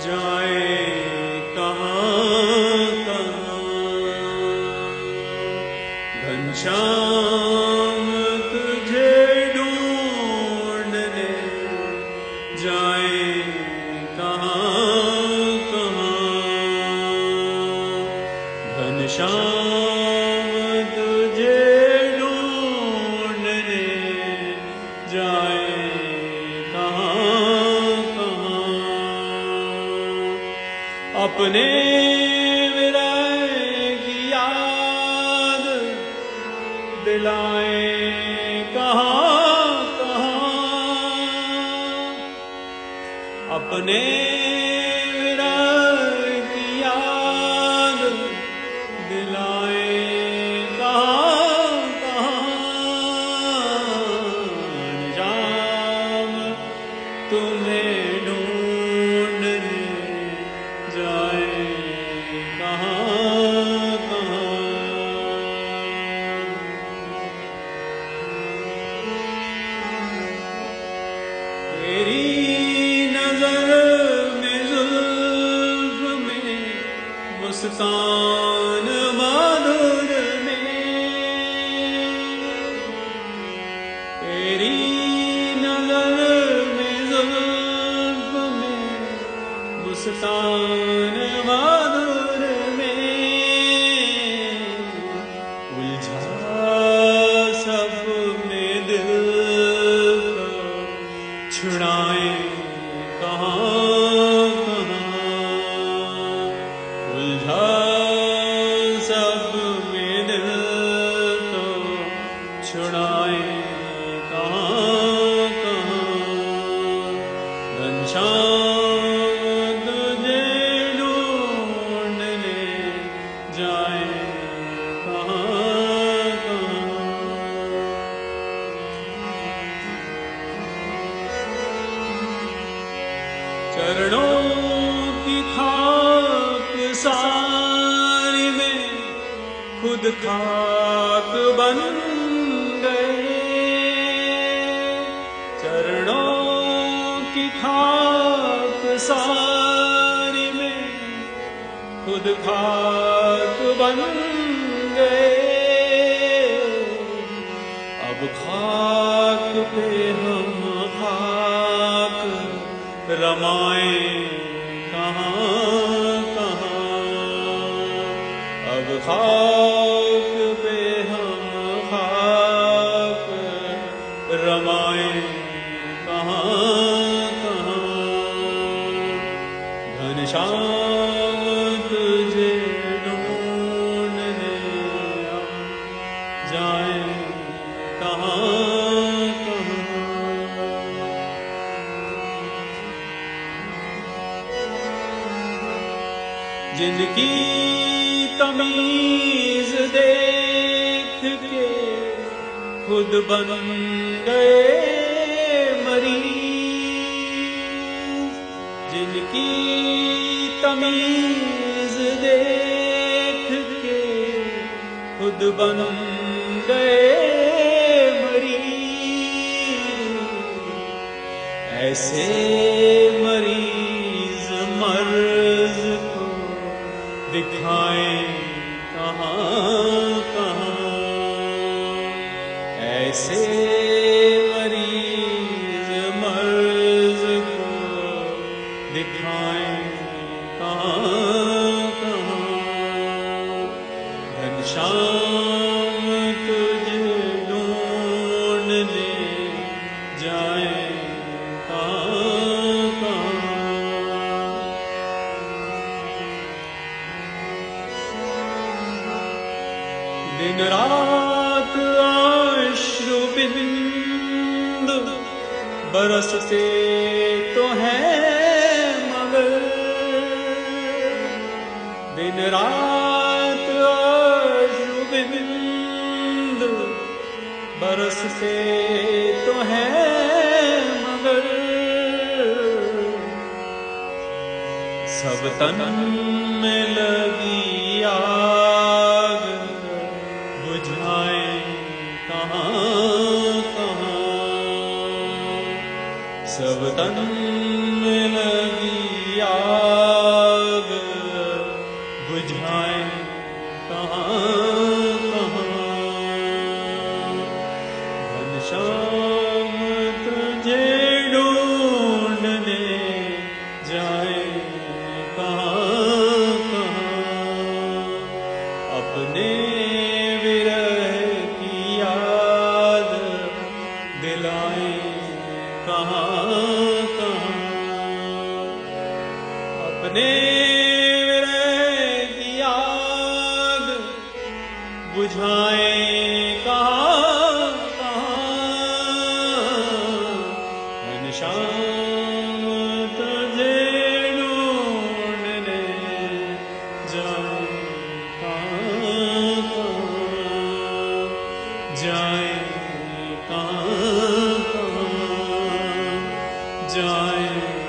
जाए कहाँ कहाँ। घनश्याम तुझे ढूंढने जाए कहाँ कहाँ। घनश्याम तुझे ढूंढने जाए अपने विरह की याद दिलाए कहाँ कहाँ। अपने विरह की याद दिलाए कहाँ कहाँ। जाम तुम्हें ढूंढने जाए कहाँ कहाँ। तेरी नजर में जुल्फ में मुस्कान मधुर में। तेरी नजर में जुल्फ में मुस्कान मधुर में। उलझा सब में दिल छुड़ाए कहाँ कहाँ। उलझा सब में दिल तो छुड़ाए कहाँ कहाँ। घनश्याम तुझे ढूंढने जाए कहाँ कहाँ। चरणों की खाक सारी में खुद खाक बन गए। चरणों की खाक सारी में खुद खाक बन गए। अब खाक पे हम खाक रमाए कहाँ कहाँ। अब खाक पे हम खाक रमाए कहाँ कहाँ। घनश्याम तुझे ढूंढने जाए कहाँ कहाँ। जिनकी तमीज देख के खुद बन गए मरीज। जिनकी तमीज देख के खुद बन गए मरीज। ऐसे मरीज मर्ज को दिखाए कहाँ कहाँ। ऐसे मरीज मर्ज को दिखाए कहाँ कहाँ। घनश्याम तुझे ढूंढने जाए कहाँ कहाँ। दिन रात अश्रु बिंदु बरसते तो हैं मगर। दिन रात अश्रु बिंदु बरसते तो हैं मगर। सब तन में लगी आग बुझाए कहाँ कहाँ। सब तन में लगी आग श्याम तुझे ढूंढने जाए कहाँ कहाँ, अपने विरह की याद दिलाए कहाँ कहाँ, अपने विरह की याद बुझाए कहाँ कहाँ, घनश्याम तुझे ढूंढने जाए कहाँ कहाँ, जाए कहाँ कहाँ, जाए